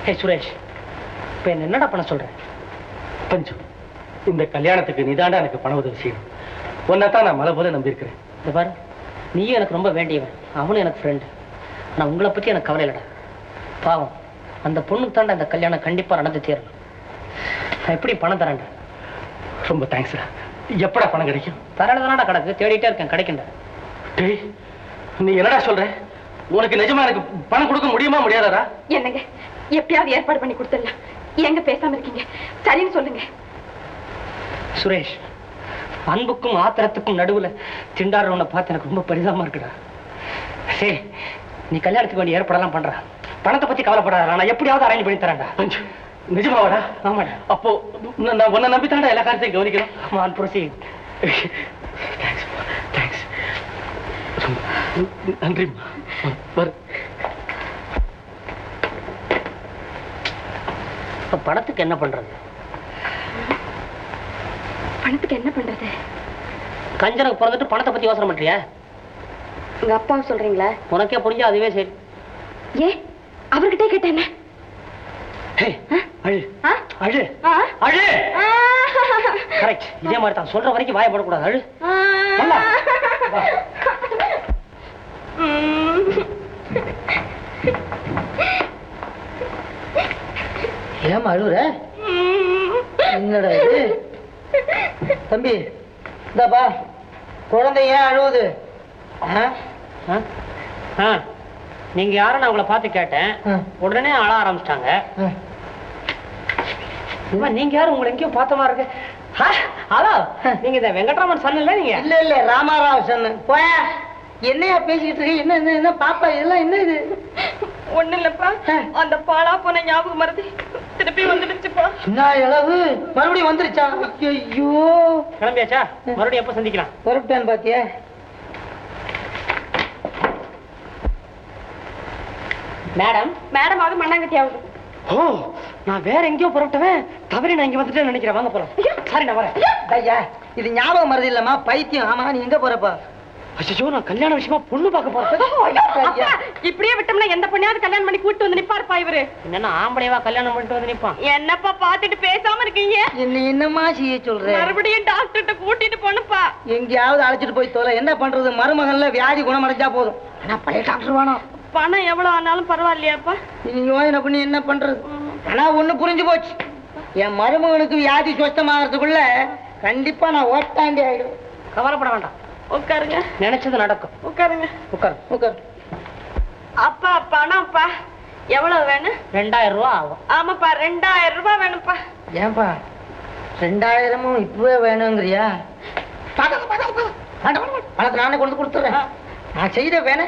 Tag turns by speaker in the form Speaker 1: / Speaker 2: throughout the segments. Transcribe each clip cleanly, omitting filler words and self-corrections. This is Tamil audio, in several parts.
Speaker 1: ஹே சுரேஷ், இப்ப என்னடா பண்ண சொல்றேன்?
Speaker 2: பஞ்சு, இந்த கல்யாணத்துக்கு நீதாண்டா எனக்கு பண உதவி செய்யணும். உன்னைத்தான் நான் மலை போல நம்பியிருக்கிறேன்.
Speaker 1: இந்த பாரு, நீயும் எனக்கு ரொம்ப வேண்டியவன், அவனும் எனக்கு ஃப்ரெண்டு. ஆனா உங்களை பத்தி எனக்கு கவலை இல்லடா. பாவம், அந்த பொண்ணுக்கு தாண்டா இந்த கல்யாணம் கண்டிப்பா நடந்து தீரணும். நான் எப்படி பணம் தரேன்டா?
Speaker 2: ரொம்ப தேங்க்ஸ்டா. எப்படா பணம் கிடைக்கும்?
Speaker 1: தரதானடா கிடக்கு, தேடிட்டே இருக்கேன், கிடைக்கும்டா.
Speaker 2: டேய், நீ என்னடா சொல்ற? உனக்கு நிஜமா எனக்கு பணம் கொடுக்க முடியுமா முடியாதா?
Speaker 3: என்னங்க, எப்படியாவது ஏற்பாடு பண்ணி கொடுத்துடலாம். எங்க பேசாம இருக்கீங்க? சரின்னு சொல்லுங்க.
Speaker 1: சுரேஷ், அன்புக்கும் ஆத்திரத்துக்கும் நடுவுல திண்டாடுறவனை பார்த்து எனக்கு ரொம்ப பரிதாபமா இருக்குடா. சரி, நீ கல்யாணத்துக்கு வேண்டிய ஏற்பாடெல்லாம் பண்ற. பணத்தை பத்தி கவலைப்படாத, நான் எப்படியாவது அரேஞ்ச் பண்ணி தரேன்டா.
Speaker 2: நிஜமாவாடா?
Speaker 1: ஆமாடா.
Speaker 2: அப்போ நான் உன்னை நம்பித்தாண்டா எல்லா காரியத்தையும் கவனிக்கணும்.
Speaker 1: ஆமாம், ப்ரொசீட்.
Speaker 2: தேங்க்ஸ். நன்றி.
Speaker 1: பணத்துக்கு என்ன பண்றது?
Speaker 3: பணத்துக்கு என்ன பண்றது?
Speaker 1: கஞ்சனுக்கு பிறந்துட்டு பணத்தை பத்தி யோசனை பண்றியா?
Speaker 3: உங்க அப்பாவை சொல்றீங்களா?
Speaker 1: உனக்கே புரிஞ்சா அதுவே சரி.
Speaker 3: ஏ, அவர்கிட்ட கேட்டேன்.
Speaker 1: இதே மாதிரி தான் சொல்ற வரைக்கும் வாயப்படக்கூடாது. அழு. ஏமா அழுவுற? என்னடா இது? தம்பி, இந்தாப்பா குழந்தை ஏன் அழுவுது? நீங்க யாரும் நான் உங்களை பார்த்து கேட்டேன், உடனே அழ ஆரம்பிச்சிட்டாங்க. நீங்க யாரும் உங்களை எங்கேயோ பார்த்த மாதிரி இருக்கு. ஹலோ, நீங்க இந்த வெங்கட்ராமன் சன் இல்ல? நீங்க இல்ல இல்ல ராமாராவ் சன். போய என்னையா பேசிக்கிட்டு இருக்கு? என்ன என்ன பாப்பா இதெல்லாம் என்ன இது?
Speaker 3: ஒண்ணு இல்லப்பா, அந்த பாலா போன ஞாபகம் மறந்து திருப்பி வந்துடுச்சுப்பா.
Speaker 1: என்ன இளவு மறுபடியும் வந்துருச்சா? ஐயோ, கிளம்பியாச்சா? மறுபடியும் எப்ப சந்திக்கலாம்? பொறுப்பேன் பாத்தியா? மேடம், மேடம் ஆகுது மண்ணாங்கட்டி ஆகுது. ஓ, நான் வேற எங்கேயோ புறப்பட்டவன், தவறி நான் இங்க வந்துட்டேன்னு நினைக்கிறேன். வாங்க போறோம். சாரி, நான் வரேன். ஐயா, இது ஞாபகம் மறதி இல்லம்மா, பைத்தியம். ஆமா, நீ எங்க போறப்பா? அச்சோ, நான் கல்யாண விஷயமா பொண்ணு பார்க்க போறேன்.
Speaker 3: இப்படியே விட்டோம்னா எந்த பொண்ணையாவது கல்யாணம் பண்ணி கூட்டு வந்து நிப்பாருப்பா இவரு.
Speaker 1: என்னன்னா ஆம்பளைவா கல்யாணம் பண்ணிட்டு வந்து நிப்பான்?
Speaker 3: என்னப்பா பாத்துட்டு பேசாம இருக்கீங்க?
Speaker 1: என்னம்மா செய்ய சொல்ற?
Speaker 3: மறுபடியும் டாக்டர்கிட்ட கூட்டிட்டு போனப்பா.
Speaker 1: எங்கேயாவது அழைச்சிட்டு போய் தோல. என்ன பண்றது, மருமகன்ல வியாதி குணமடைஞ்சா போதும். ஆனா பழைய டாக்டர் வேணும்.
Speaker 3: பணம் எவ்வளவு ஆனாலும் பரவாயில்லையாப்பா?
Speaker 1: நீ யோசனை பண்ணி என்ன பண்றது? ஆனா ஒண்ணு புரிஞ்சு போச்சு, என் மருமகனுக்கு வியாதி சுத்தமாகறதுக்குள்ள கண்டிப்பா நான் ஓட்டாண்டி ஆயிடுவேன். கவலைப்பட வேண்டாம்,
Speaker 3: உட்காருங்க.
Speaker 1: நினைச்சது நடக்கும்.
Speaker 3: உட்காருங்க.
Speaker 1: உட்காரு உட்காரு.
Speaker 3: அப்பா பணம்ப்பா எவ்வளவு வேணும்?
Speaker 1: 2000 ரூபா ஆகும்.
Speaker 3: ஆமாப்பா, 2000 ரூபாய் வேணும்ப்பா.
Speaker 1: ஏன்பா 2000 இப்பவே வேணுங்கிறியா? பணத்தை நானே கொண்டு கொடுத்துறேன். நான் செய்த வேண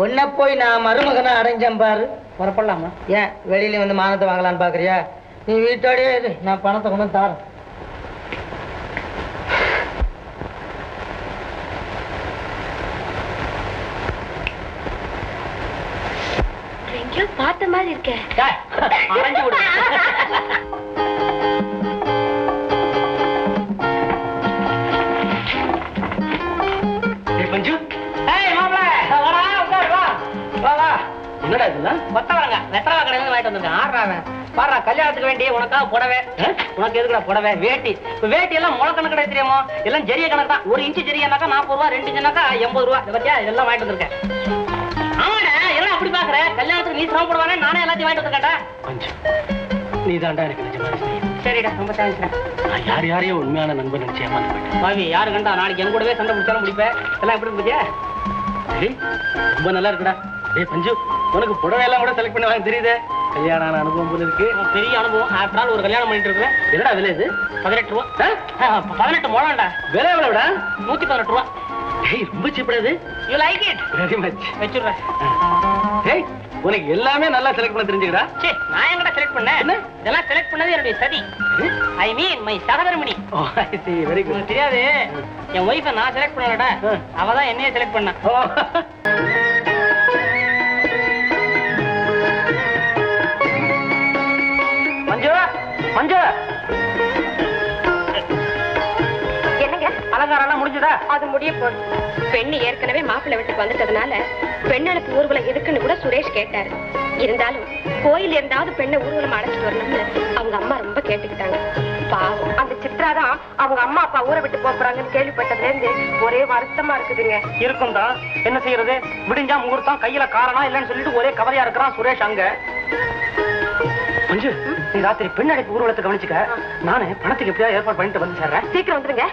Speaker 1: ஒன்ன போய் நான் மருமகனை அடைஞ்சேன் பாரு. வரப்படலாமா? ஏன் வெளியில வந்து மானத்தை வாங்கலான்னு பாக்குறியா? நீ வீட்டோடய இரு, நான் பணத்தை கொண்டு தாரேன்.
Speaker 3: எங்கேயோ பார்த்த மாதிரி இருக்கே.
Speaker 1: அரைஞ்சு விடு.
Speaker 2: பஞ்சு,
Speaker 1: என்னடா இதெல்லாம்? கொத்தவரங்க வெத்தரவா கடையில வாங்கிட்டு வந்திருக்கேன். ஆடுறாங்க பாடுறா, கல்யாணத்துக்கு வேண்டிய உனக்காக புடவை. உனக்கு எதுக்குடா புடவை? வேட்டி. வேட்டி எல்லாம் முளை கணக்கு கிடையாது தெரியுமோ? எல்லாம் ஜெரிய கணக்கு தான். 1 இன்ச்சு ஜெரியானாக்கா 40 ரூபா, 2 இன்ச்சுனாக்கா 80 ரூபா. பத்தியா, இதெல்லாம் வாங்கிட்டு வந்திருக்கேன். ஆமாடா, எல்லாம் அப்படி பாக்குற. கல்யாணத்துக்கு நீ சிரமப்படுவானே, நானே எல்லாத்தையும் வாங்கிட்டு வந்திருக்கேன்டா.
Speaker 2: பஞ்சு, நீ தாண்டா எனக்கு நிஜமா செய்யும்.
Speaker 1: சரிடா, ரொம்ப தேங்க்ஸ்டா.
Speaker 2: நான் யாரையும் உண்மையான நண்பன் நினைச்சு ஏமாந்து போயிட்டேன்.
Speaker 1: பாவி, யாரு கண்டா நாளைக்கு என் கூடவே சண்டை பிடிச்சாலும் முடிப்பேன். எல்லாம் எப்படி இருந்துச்சு?
Speaker 2: ரொம்ப நல்லா இருக்குடா. ஏய் பஞ்சு, உனக்கு புடவை எல்லாம் கூட செலக்ட் பண்ண வாங்க தெரியுது. கல்யாணம் அனுபவம் போல இருக்கு.
Speaker 1: பெரிய அனுபவம். ஆஃப்டர் ஆல் ஒரு கல்யாணம் பண்ணிட்டு இருக்கேன்.
Speaker 2: என்னடா விலை இது?
Speaker 1: 18 ரூபா. 18 முழம்டா.
Speaker 2: விலை எவ்வளவுடா?
Speaker 1: 118 ரூபா.
Speaker 2: ஏய், ரொம்ப சீப்படாது.
Speaker 1: You like it?
Speaker 2: Very much.
Speaker 1: வெச்சுறேன்.
Speaker 2: ஏய், உனக்கு எல்லாமே நல்லா செலக்ட் பண்ண தெரிஞ்சுக்கடா.
Speaker 1: சே, நான் எங்கடா செலக்ட் பண்ணேன்? இதெல்லாம் செலக்ட் பண்ணது என்னுடைய சதி. ஐ மீன் மை சகதர்மணி.
Speaker 2: Oh, I see, very good.
Speaker 1: தெரியாது, என் ஒய்ஃபை நான் செலக்ட் பண்ணலடா, அவ தான் என்னையே செலக்ட் பண்ணா. மஞ்சு, மஞ்சு,
Speaker 3: என்னங்க
Speaker 1: அலங்காரம் எல்லாம் முடிஞ்சதா?
Speaker 3: அது முடிய போகுது. பெண்ணு ஏற்கனவே மாப்பிள்ளை வீட்டுக்கு வந்துட்டதுனால பெண்ணனுக்கு ஊர்வலம் எதுக்குன்னு கூட சுரேஷ் கேட்டாரு. இருந்தாலும் கோயில் இருந்தாவது பெண்ணை ஊர்வலம் அழைச்சிட்டு வரணும்னு அவங்க அம்மா ரொம்ப கேட்டுக்கிட்டாங்க. பாவம் அந்த சித்ராதான் அவங்க அம்மா அப்பா ஊரை விட்டு போறாங்கன்னு கேள்விப்பட்டதுல இருந்து ஒரே வருத்தமா இருக்குதுங்க.
Speaker 1: இருக்கும் தான், என்ன செய்யறது? விடிஞ்சா முகூர்த்தம், கையில காரணம் இல்லைன்னு சொல்லிட்டு ஒரே கவலையா இருக்கிறான் சுரேஷ். அங்க மஞ்சு, நீ ராத்திரி பெண் அழைப்பு ஊர்வலத்தை கவனிச்சுக்க. நானு பணத்துக்கு எப்படியா ஏற்பாடு பண்ணிட்டு வந்து சேர்றேன்.
Speaker 3: சீக்கிரம் வந்துருங்க.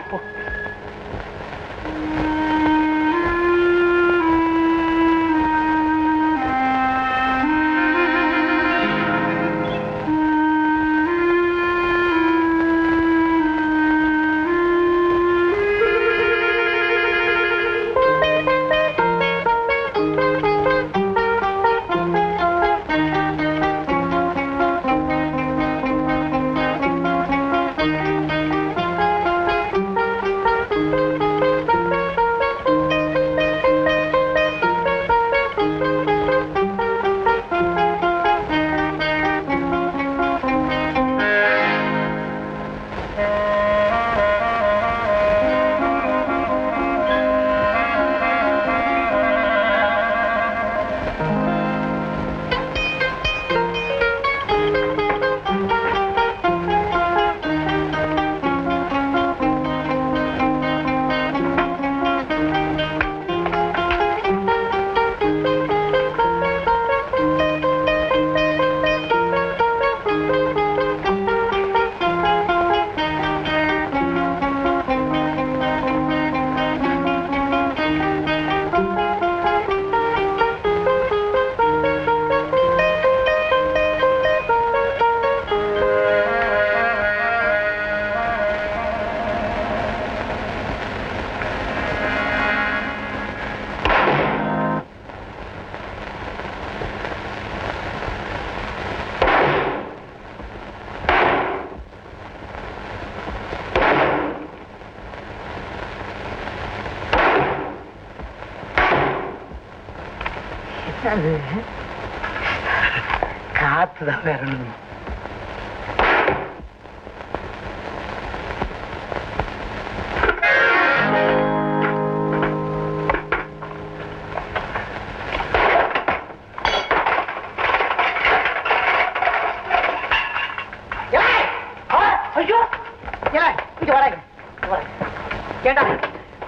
Speaker 1: காத்துதான் வேறணும்.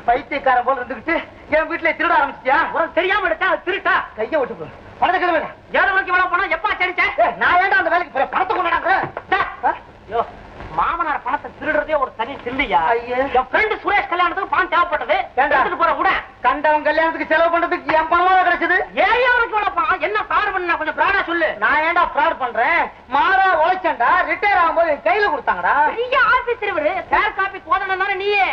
Speaker 1: பைத்தியக்காரன் போல இருந்துகிட்டு என் வீட்டுல திருட ஆரம்பிச்சியா? உனக்கு தெரியாம எடுத்தா திருட்டா? கைய விட்டு போ. பணத்தை கிளம்பு. 7 மணிக்கு வேலை போனா எப்பா சரிச்சேன்? நான் ஏன்டா அந்த வேலைக்கு போறேன்? பணத்தை கொண்டாடுறேன். மாமனார் பணத்தை திருடுறதே ஒரு தனி சில்லையா? என் ஃப்ரெண்ட் சுரேஷ் கல்யாணத்துக்கு பணம் தேவைப்பட்டது. எடுத்துட்டு போற கூட கண்டவன் கல்யாணத்துக்கு செலவு பண்றதுக்கு என் பணமா கிடைச்சது. ஏன் அவனுக்கு வேலை பணம்? என்ன ஃப்ராட் பண்ண? கொஞ்சம் ஃப்ராடா சொல்லு. நான் ஏன்டா ஃப்ராட் பண்றேன்? மாறா உழைச்சேன்டா. ரிட்டையர் ஆகும்போது என் கையில கொடுத்தாங்கடா. பெரிய ஆபீஸ் இவரு. ஃபேர் காப்பி போதணும் தானே நீயே?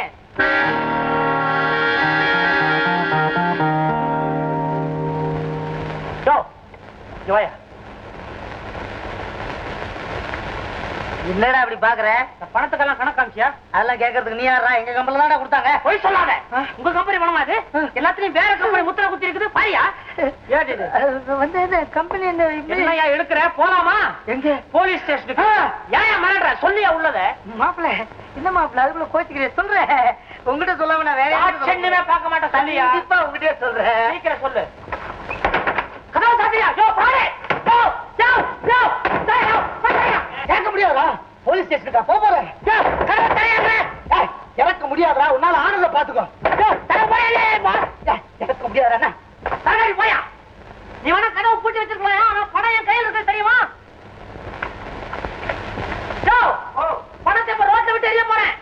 Speaker 1: என்னடா அப்படி பாக்குற? பணத்துக்கெல்லாம் கணக்கு காமிச்சியா? அதெல்லாம் கேட்கறதுக்கு நீ யாரா? எங்க கம்பெனில தான் கொடுத்தாங்க. போய் சொல்லாத. உங்க கம்பெனி பணமா அது? எல்லாத்துலயும் வேற கம்பெனி முத்திரை குத்தி இருக்குது பாரியா? வந்து இந்த கம்பெனி என்னையா எடுக்கிற? போலாமா? எங்க? போலீஸ் ஸ்டேஷனுக்கு. ஏன் மறடுற? சொல்லியா உள்ளத? மாப்பிள்ள என்ன மாப்பிள்ள அதுக்குள்ள கோச்சிக்கிறேன் சொல்றேன். உங்ககிட்ட சொல்லாம நான் வேற சென்னுமே பார்க்க மாட்டேன். சொல்லியா? கண்டிப்பா உங்ககிட்ட சொல்றேன். சீக்கிரம் சொல்லு. கதவு சாத்தியா? யோ பாரு. யோ யோ யோ யோ கேட்க முடியாதா? போலீஸ் ஸ்டேஷனுக்கா போறேன்? எனக்கு முடியாதா? உன்னால ஆனத பாத்துக்கோ. எனக்கு முடியாதா? போயா நீ வேணா கதவு பூட்டி வச்சிருக்கலாம். ஆனா பணம் என் கையில் இருக்கு தெரியுமா? பணத்தை இப்ப ரோட்ல விட்டு எரிய போறேன்.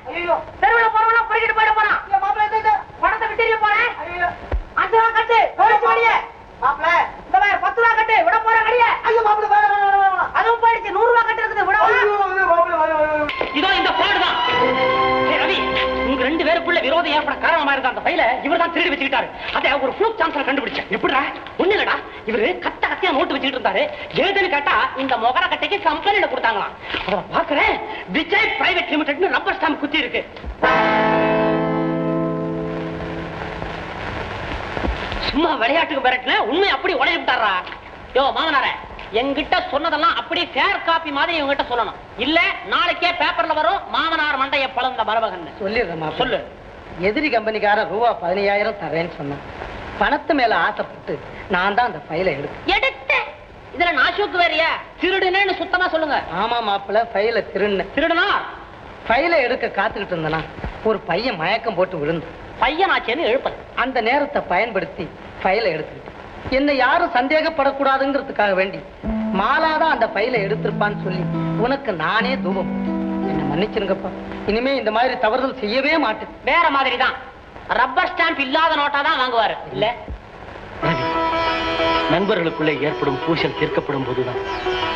Speaker 1: தெருவில் போறவனா போய்கிட்டு போயிட போறான். பணத்தை விட்டு எரிய போறேன். 5 ரூபா கட்டு மாப்பிள்ள. இந்த மாதிரி 10 ரூபா கட்டு விட போற கடிய. ஐயோ மாப்பிள்ள அதுவும் போயிடுச்சு. 100 ரூபா கட்டு இருக்குது விட. இதோ இந்த ஃப்ராட் தான். ரவி, உங்க 2 பேருக்குள்ள விரோதம் ஏற்பட காரணமா இருந்த அந்த ஃபைல இவர் தான் திருடி வச்சுக்கிட்டாரு. அதை ஒரு ஃப்ளூக் சான்ஸ்ல கண்டுபிடிச்சேன். எப்படிடா? ஒண்ணு இல்லடா, இவரு கத்தியா நோட்டு வச்சுக்கிட்டு இருந்தாரு. ஏதுன்னு கேட்டா இந்த மொகர கட்டைக்கு கம்பெனில கொடுத்தாங்களாம். அத பாக்குறேன், விஜய் பிரைவேட் லிமிடெட்னு ரப்பர் ஸ்டாம்ப் குத்தி இருக்கு. சும்மா விளையாட்டுக்கு மிரட்டல, உண்மை அப்படி உடைய விட்டாரா? யோ மாமனாரே, என்கிட்ட சொன்னதெல்லாம் அப்படியே ஃபேர் காப்பி மாதிரி இவங்கிட்ட சொல்லணும். இல்ல நாளைக்கே பேப்பர்ல வரும் மாமனார் மண்டைய பழந்த மருமகன். சொல்லிடுறேன். சொல்லு. எதிரி கம்பெனிக்கார ரூபா 15,000 தரேன்னு சொன்னான். பணத்து மேல ஆசைப்பட்டு நான் தான் அந்த ஃபைலை எடுத்தேன்.
Speaker 4: இதுல நாசூக்கு வேறையா? திருடுனேன்னு சுத்தமா சொல்லுங்க.
Speaker 1: ஆமா மாப்பிள்ள, ஃபைலை திருடுனா ஃபைலை எடுக்க காத்துக்கிட்டு இருந்தனா ஒரு பையன் மயக்கம் போட்டு விழுந்து
Speaker 4: பையனாச்சேன்னு எழுப்பல்.
Speaker 1: அந்த நேரத்தை பயன்படுத்தி ஃபைலை எடுத்துக்கிட்டு என்ன யாரும் சந்தேகப்படக்கூடாதுங்கிறதுக்காக வேண்டி மாலாதான் அந்த ஃபைலை எடுத்திருப்பான்னு சொல்லி உனக்கு நானே தூபம். என்ன மன்னிச்சிருங்கப்பா, இனிமே இந்த மாதிரி தவறுதல் செய்யவே மாட்டேன்.
Speaker 4: வேற மாதிரி தான், ரப்பர் ஸ்டாம்ப் இல்லாத நோட்டா தான் வாங்குவாரு இல்ல?
Speaker 2: நண்பர்களுக்குள்ளே ஏற்படும் பூசல் தீர்க்கப்படும் போதுதான்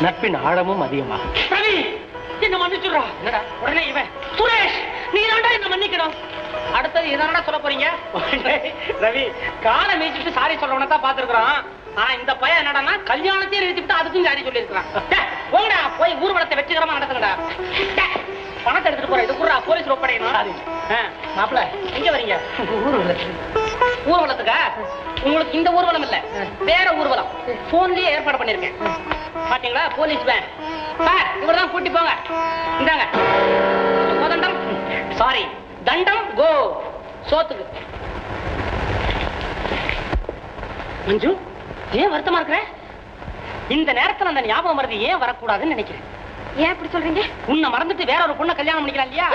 Speaker 2: நட்பின் ஆழமும் அதிகமாகும்.
Speaker 4: என்ன மன்னிச்சுடுறா.
Speaker 1: என்னடா
Speaker 4: உடனே இவன் சுரேஷ், நீ தான்டா என்ன மன்னிக்கணும். அடுத்தது இதானடா சொல்ல போறீங்க?
Speaker 1: ரவி, காலை மீச்சிட்டு சாரி சொல்றவன தான் பாத்துருக்கான். ஆனா இந்த பையன் என்னடா கல்யாணத்தையே நிறுத்திட்டு அதுக்கும் சாரி சொல்லி இருக்கான்.
Speaker 4: போங்கடா, போய் ஊர்வலத்தை வெற்றிகரமா நடத்துங்கடா. பணத்தை எடுத்துட்டு போற, இது கூட போலீஸ் ஒப்படைக்கணும்.
Speaker 1: மாப்பிள்ள,
Speaker 4: எங்க வரீங்க? ஊர்வலத்துக்கா? உங்களுக்கு இந்த ஊர்வலம் இல்ல, வேற ஊர்வலம். போன்லயே ஏற்பாடு பண்ணிருக்கேன். பாத்தீங்களா, போலீஸ் வேன். சார், இவர்தான் கூட்டி போங்க. இந்தாங்க கோதண்டம், சாரி தண்டம், கோ சோத்துக்கு. மஞ்சு, ஏன் வருத்தமா இருக்கிற? இந்த நேரத்துல அந்த ஞாபகம் மறதி ஏன் வரக்கூடாதுன்னு நினைக்கிறேன்.
Speaker 3: ஏன் அப்படி சொல்றீங்க?
Speaker 4: உன்னை மறந்துட்டு வேற ஒரு பொண்ணை கல்யாணம் பண்ணிக்கலாம் இல்லையா?